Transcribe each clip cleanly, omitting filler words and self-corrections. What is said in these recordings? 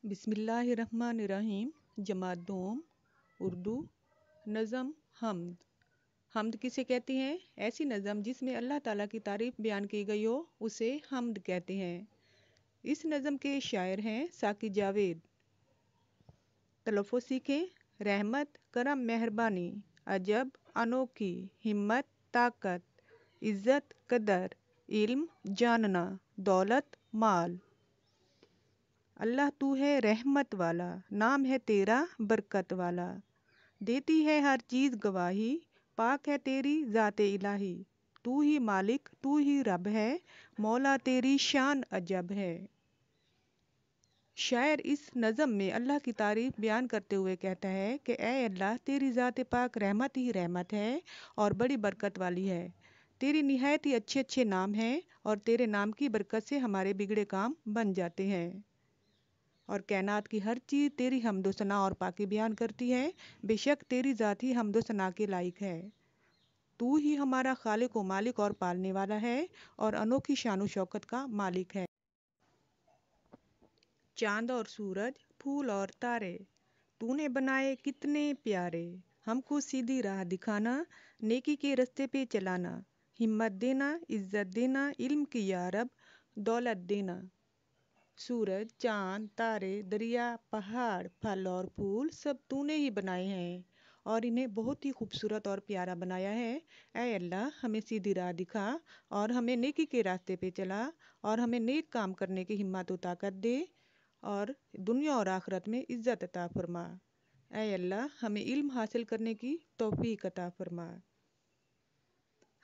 बिस्मिल्लाहिर्रहमानिर्रहीम। जमात दोम, उर्दू। नज़म हम्द। हम्द किसे कहते हैं? ऐसी नज़म जिसमें अल्लाह ताला की तारीफ़ बयान की गई हो उसे हम्द कहते हैं। इस नज़म के शायर हैं साकी जावेद। तलफ़्फ़ुज़ सीखें। रहमत, करम, मेहरबानी, अजब, अनोखी, हिम्मत, ताकत, इज़्ज़त, कदर, इल्म, जानना, दौलत, माल। अल्लाह तू है रहमत वाला, नाम है तेरा बरकत वाला। देती है हर चीज़ गवाही, पाक है तेरी ज़ाते इलाही। तू ही मालिक, तू ही रब है, मौला तेरी शान अजब है। शायर इस नज़म में अल्लाह की तारीफ़ बयान करते हुए कहता है कि ऐ अल्लाह, तेरी ज़ात पाक रहमत ही रहमत है और बड़ी बरकत वाली है। तेरी निहायत ही अच्छे अच्छे नाम हैं और तेरे नाम की बरकत से हमारे बिगड़े काम बन जाते हैं। और कायनात की हर चीज़ तेरी हम्दो सना और पाकी बयान करती है। बेशक तेरी ज़ात ही हम्दो सना के लायक है। तू ही हमारा खालिक व मालिक और पालने वाला है और अनोखी शान शौकत का मालिक है। चांद और सूरज, फूल और तारे, तूने बनाए कितने प्यारे। हमको सीधी राह दिखाना, नेकी के रास्ते पे चलाना, हिम्मत देना, इज़्ज़त देना, इल्म की या रब, दौलत देना। सूरज, चांद, तारे, दरिया, पहाड़, फल और फूल सब तूने ही बनाए हैं और इन्हें बहुत ही खूबसूरत और प्यारा बनाया है। ऐ अल्लाह, हमें सीधी राह दिखा और हमें नेकी के रास्ते पे चला और हमें नेक काम करने की हिम्मत और ताकत दे और दुनिया और आखिरत में इज़्ज़त अता फरमा। ऐ अल्लाह, हमें इल्म हासिल करने की तौफीक अता फरमा।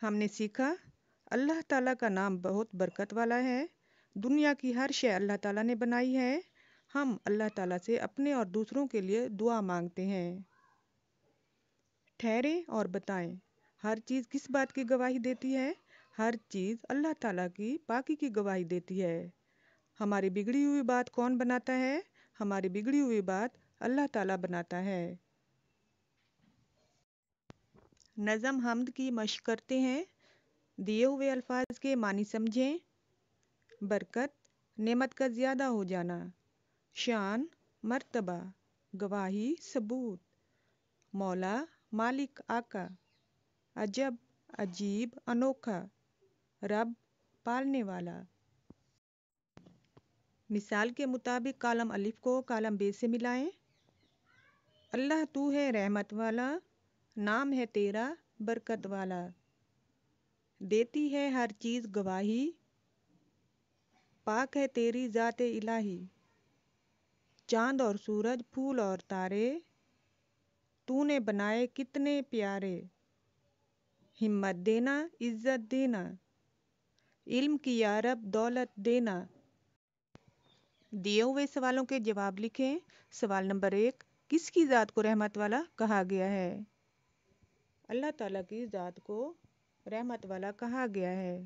हमने सीखा, अल्लाह ताला का नाम बहुत बरकत वाला है। दुनिया की हर शय अल्लाह ताला ने बनाई है। हम अल्लाह ताला से अपने और दूसरों के लिए दुआ मांगते हैं। ठहरें और बताएं, हर चीज़ किस बात की गवाही देती है? हर चीज़ अल्लाह ताला की पाकी की गवाही देती है। हमारी बिगड़ी हुई बात कौन बनाता है? हमारी बिगड़ी हुई बात अल्लाह ताला बनाता है। नज़म हम्द की मश्क करते हैं। दिए हुए अल्फाज के मानी समझें। बरकत, नेमत का ज़्यादा हो जाना। शान, मर्तबा, गवाही, सबूत। मौला, मालिक, आका। अजब, अजीब, अनोखा। रब, पालने वाला। मिसाल के मुताबिक कालम अलिफ को कालम बे से मिलाएं। अल्लाह तू है रहमत वाला, नाम है तेरा बरकत वाला। देती है हर चीज़ गवाही, पाक है तेरी ज़ाते इलाही। चांद और सूरज, फूल और तारे, तूने बनाए कितने प्यारे। हिम्मत देना, इज़्ज़त देना, इल्म की या रब, दौलत देना। दिए हुए सवालों के जवाब लिखें। सवाल नंबर 1, किसकी ज़ात को रहमत वाला कहा गया है? अल्लाह ताला की ज़ात को रहमत वाला कहा गया है।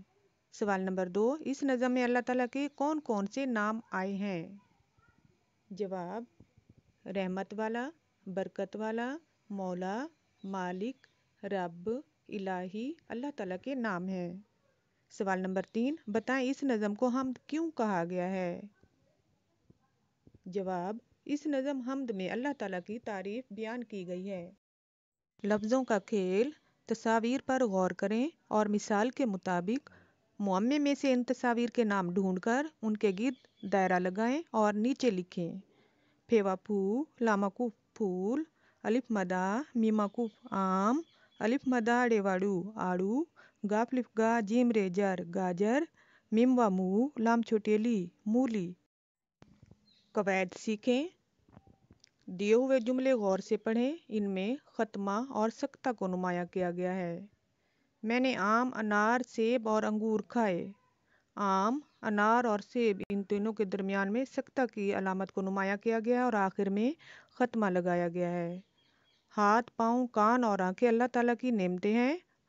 सवाल नंबर 2, इस नज़म में अल्लाह ताला के कौन कौन से नाम आए हैं? जवाब, रहमत वाला, बरकत वाला, मौला, मालिक, रब, इलाही अल्लाह ताला के नाम हैं। सवाल नंबर 3, बताएं इस नज़म को हम्द क्यों कहा गया है? जवाब, इस नज़म हम्द में अल्लाह ताला की तारीफ़ बयान की गई है। लफ्ज़ों का खेल, तस्वीर पर गौर करें और मिसाल के मुताबिक मुअम्मे में से इन तस्वीर के नाम ढूंढकर उनके गिर्द दायरा लगाएं और नीचे लिखें। फेवाफू, लामाकूफ फूल, अलिफ मदा, मीमाकूफ आम, अलिफ मदा डेवाड़ू आड़ू, गाफलिफ गा, जीम रे जर गाजर, मीम व मू, लाम छोटेली मूली। कवायद सीखें। दिए हुए जुमले गौर से पढ़ें। इनमें ख़त्मा और सख्ता को नुमाया किया गया है। मैंने आम, अनार, सेब और अंगूर खाए। आम, अनार और सेब इन तीनों के दरमियान में सख्ता की अलामत को नुमाया किया गया है और आखिर में ख़त्मा लगाया गया है। हाथ, पाँव, कान और आंखें अल्लाह ताला की नेमतें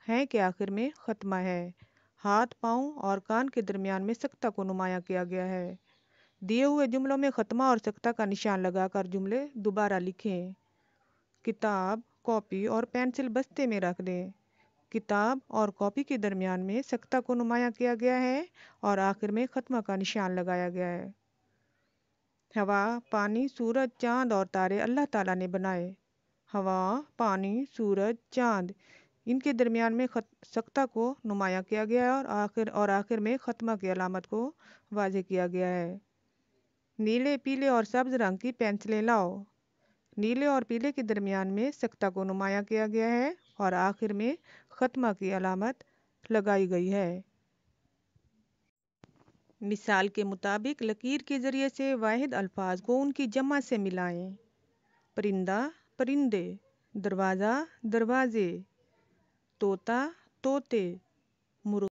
हैं कि आखिर में ख़त्मा है। हाथ, पाँव और कान के दरमियान में सख्ता को नुमाया किया गया है। दिए हुए जुमलों में ख़त्मा और सख्ता का निशान लगाकर जुमले दोबारा लिखें। किताब, कॉपी और पेंसिल बस्ते में रख दें। किताब और कॉपी के दरमियान में सख्ता को नुमाया किया गया है और आखिर में ख़त्मा का निशान लगाया गया है। हवा, पानी, सूरज, चांद और तारे अल्लाह ताला ने बनाए। हवा, पानी, सूरज, चांद, इनके दरमियान में सख्ता को नुमाया किया गया है और आखिर में ख़त्मा की अलामत को वाज़ेह किया गया है। नीले, पीले और सब्ज़ रंग की पेंसिलें लाओ। नीले और पीले के दरमियान में सख्ता को नुमाया किया गया है और आखिर में ख़त्मा की अलामत लगाई गई है। मिसाल के मुताबिक लकीर के ज़रिए से वाहिद अल्फाज को उनकी जमा से मिलाएं। परिंदा, परिंदे, दरवाज़ा, दरवाज़े, तोता, तोते, मुर्गा।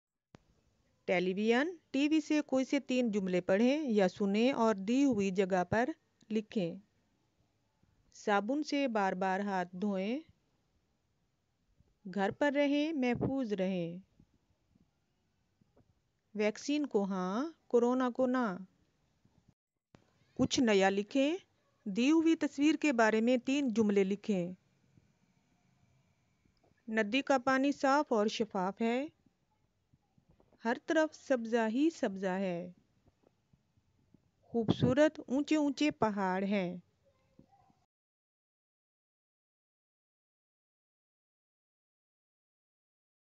टेलीविज़न, टीवी से कोई से 3 जुमले पढ़ें या सुनें और दी हुई जगह पर लिखें। साबुन से बार बार हाथ धोएं। घर पर रहें, महफूज रहें। वैक्सीन को हाँ, कोरोना को ना। कुछ नया लिखें। दी हुई तस्वीर के बारे में 3 जुमले लिखें। नदी का पानी साफ और शफाफ है। हर तरफ सब्जा ही सब्जा है। खूबसूरत ऊंचे ऊंचे पहाड़ हैं।